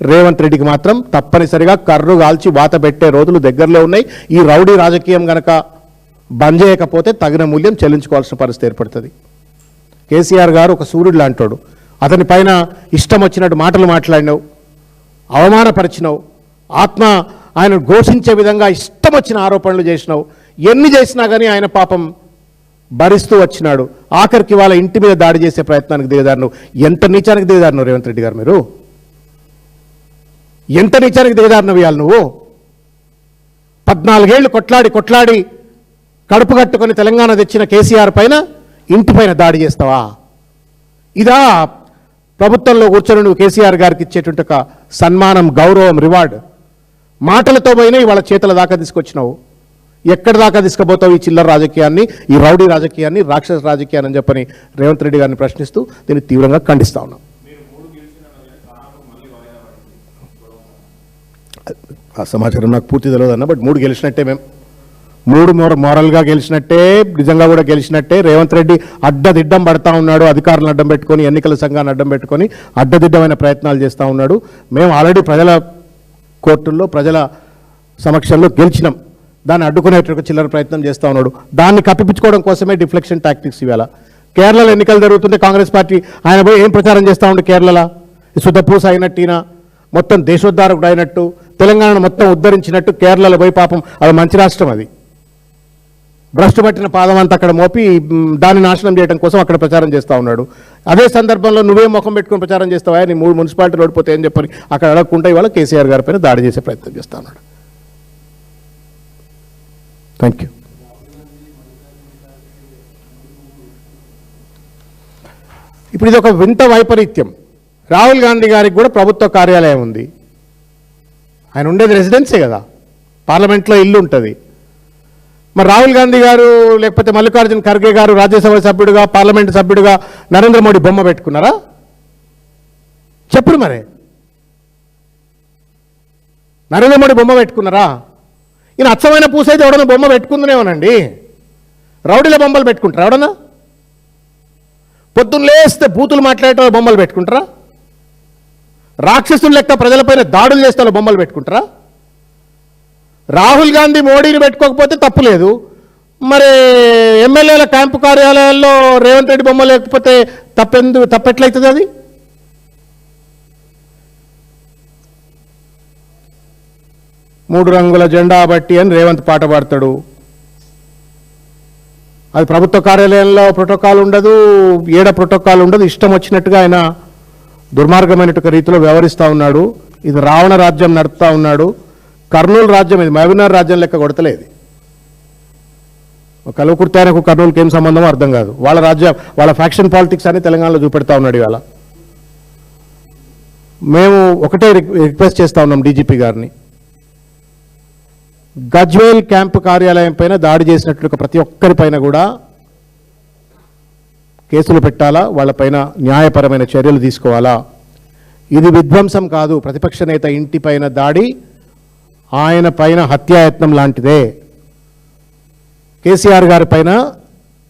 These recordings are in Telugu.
రేవంత్ రెడ్డికి మాత్రం తప్పనిసరిగా కర్రు గాల్చి వాత పెట్టే రోజులు దగ్గరలో ఉన్నాయి. ఈ రౌడీ రాజకీయం గనక బంద్ చేయకపోతే తగిన మూల్యం చెల్లించుకోవాల్సిన పరిస్థితి ఏర్పడుతుంది. కేసీఆర్ గారు ఒక సూర్యుడు లాంటోడు. అతని పైన ఇష్టం వచ్చినట్టు మాటలు మాట్లాడినావు, అవమానపరిచినావు, ఆయన ఘోషించే విధంగా ఇష్టం వచ్చిన ఆరోపణలు చేసినావు. ఎన్ని చేసినా కానీ ఆయన పాపం భరిస్తూ వచ్చినాడు. ఆఖరికి వాళ్ళ ఇంటి మీద దాడి చేసే ప్రయత్నానికి దిగదారు. ఎంత నీచానికి దిగదారు రేవంత్ రెడ్డి గారు, మీరు ఎంత నీచానికి దిగదారు ఇవాళ నువ్వు. 14 ఏళ్ళు కొట్లాడి కడుపు కట్టుకొని తెలంగాణ తెచ్చిన కేసీఆర్ పైన ఇంటి పైన దాడి చేస్తావా? ఇదా ప్రభుత్వంలో కూర్చొని నువ్వు కేసీఆర్ గారికి ఇచ్చేటువంటి ఒక సన్మానం, గౌరవం, రివార్డ్? మాటలతో పోయినా ఇవాళ చేతుల దాకా తీసుకొచ్చినావు. ఎక్కడి దాకా తీసుకుపోతావు ఈ చిల్లర రాజకీయాన్ని, ఈ రౌడీ రాజకీయాన్ని, రాక్షస రాజకీయాన్ని అని చెప్పని రేవంత్ రెడ్డి గారిని ప్రశ్నిస్తూ దీన్ని తీవ్రంగా ఖండిస్తా ఉన్నాం. ఆ సమాచారం నాకు పూర్తి తెలియదన్న, బట్ 3 గెలిచినట్టే, మేము 3 మోరల్గా గెలిచినట్టే, నిజంగా కూడా గెలిచినట్టే. రేవంత్ రెడ్డి అడ్డదిడ్డం పడతా ఉన్నాడు, అధికారులను అడ్డం పెట్టుకొని, ఎన్నికల సంఘాన్ని అడ్డం పెట్టుకొని అడ్డదిడ్డమైన ప్రయత్నాలు చేస్తూ ఉన్నాడు. మేము ఆల్రెడీ ప్రజల కోర్టుల్లో, ప్రజల సమక్షంలో గెలిచినాం. దాన్ని అడ్డుకునేటువంటి చిల్లర ప్రయత్నం చేస్తూ ఉన్నాడు. దాన్ని కప్పిపుచ్చుకోవడం కోసమే డిఫ్లెక్షన్ టాక్టిక్స్. ఇవాళ కేరళలో ఎన్నికలు జరుగుతుంటే కాంగ్రెస్ పార్టీ ఆయన పోయి ఏం ప్రచారం చేస్తూ ఉండే, కేరళలో శుద్ధపూస అయినట్టినా, మొత్తం దేశోద్ధారకుడు అయినట్టు, తెలంగాణను మొత్తం ఉద్ధరించినట్టు కేరళలో పోయి పాపం అది మంచి రాష్ట్రం, అది భ్రష్టు పట్టిన పాదం అంతా అక్కడ మోపి దాన్ని నాశనం చేయడం కోసం అక్కడ ప్రచారం చేస్తూ ఉన్నాడు. అదే సందర్భంలో నువ్వే ముఖం పెట్టుకుని ప్రచారం చేస్తావా, నీ 3 మున్సిపాలిటీలు ఓడిపోతాయని చెప్పని అక్కడ అడగకుండా ఇవాళ కేసీఆర్ గారి పైన దాడి చేసే ప్రయత్నం చేస్తూ ఉన్నాడు. Thank you. ఇప్పుడు ఇది ఒక వింత వైపరీత్యం. రాహుల్ గాంధీ గారికి కూడా ప్రభుత్వ కార్యాలయం ఉంది. ఆయన ఉండేది రెసిడెన్సే కదా, పార్లమెంట్లో ఇల్లు ఉంటుంది. మరి రాహుల్ గాంధీ గారు లేకపోతే మల్లికార్జున ఖర్గే గారు రాజ్యసభ సభ్యుడిగా, పార్లమెంటు సభ్యుడిగా నరేంద్ర మోడీ బొమ్మ పెట్టుకున్నారా? చెప్పుడు మరి, నరేంద్ర మోడీ బొమ్మ పెట్టుకున్నారా? ఈయన అచ్చమైన పూస అయితే ఎవడన్నా బొమ్మ పెట్టుకుందనేమోనండి. రౌడీల బొమ్మలు పెట్టుకుంటారా ఎవడన్నా? పొద్దున్న లేస్తే బూతులు మాట్లాడేట బొమ్మలు పెట్టుకుంటారా? రాక్షసులు లెక్క ప్రజలపైన దాడులు చేస్తే బొమ్మలు పెట్టుకుంటారా? రాహుల్ గాంధీ మోడీని పెట్టుకోకపోతే తప్పు లేదు, మరి ఎమ్మెల్యేల క్యాంపు కార్యాలయాల్లో రేవంత్ రెడ్డి బొమ్మ లేకపోతే తప్పెట్లయితుంది? అది మూడు రంగుల జెండా బట్టి అని రేవంత్ పాట పాడతాడు. అది ప్రభుత్వ కార్యాలయంలో ప్రోటోకాల్ ఉండదు, ఏడ ప్రోటోకాల్ ఉండదు. ఇష్టం వచ్చినట్టుగా ఆయన దుర్మార్గమైనటువంటి రీతిలో వ్యవహరిస్తూ ఉన్నాడు. ఇది రావణ రాజ్యం నడుపుతూ ఉన్నాడు. కర్నూలు రాజ్యం, ఇది మహబూబ్నగర్ రాజ్యం లెక్క కొడతలేదు. కల్వకుర్తి ఆయనకు కర్నూలుకి ఏం సంబంధమో అర్థం కాదు. వాళ్ళ రాజ్యం, వాళ్ళ ఫ్యాక్షన్ పాలిటిక్స్ అని తెలంగాణలో చూపెడతా ఉన్నాడు ఇవాళ. మేము ఒకటే రిక్వెస్ట్ చేస్తూ ఉన్నాం డీజీపీ గారిని, గజ్వేల్ క్యాంపు కార్యాలయం పైన దాడి చేసినట్లు ప్రతి ఒక్కరిపైన కూడా కేసులు పెట్టాలా, వాళ్ళపైన న్యాయపరమైన చర్యలు తీసుకోవాలా. ఇది విధ్వంసం కాదు, ప్రతిపక్ష నేత ఇంటి పైన దాడి ఆయన పైన హత్యాయత్నం లాంటిదే. కేసీఆర్ గారి పైన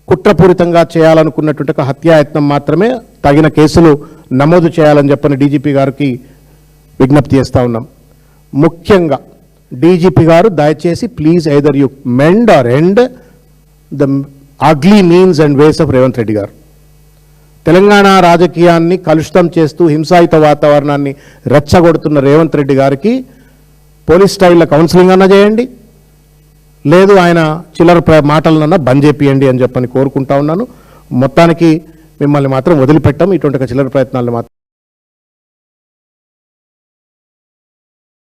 కుట్రపూరితంగా చేయాలనుకున్నటువంటి ఒక హత్యాయత్నం మాత్రమే. తగిన కేసులు నమోదు చేయాలని చెప్పని డీజీపీ గారికి విజ్ఞప్తి చేస్తూ ఉన్నాం. ముఖ్యంగా డీజీపీ గారు దయచేసి please either you mend or end the ugly means and ways of Revanth Reddy గారు. తెలంగాణ రాజకీయాన్ని కలుషితం చేస్తూ హింసాయుత వాతావరణాన్ని రెచ్చగొడుతున్న రేవంత్ రెడ్డి గారికి పోలీస్ స్టైల్లో కౌన్సిలింగ్ అన్నా చేయండి, లేదు ఆయన చిల్లర మాటలనన్నా బంద్ చేపియండి అని చెప్పని కోరుకుంటా ఉన్నాను. మొత్తానికి మిమ్మల్ని మాత్రం వదిలిపెట్టాం. ఇటువంటి చిల్లర ప్రయత్నాలను మాత్రం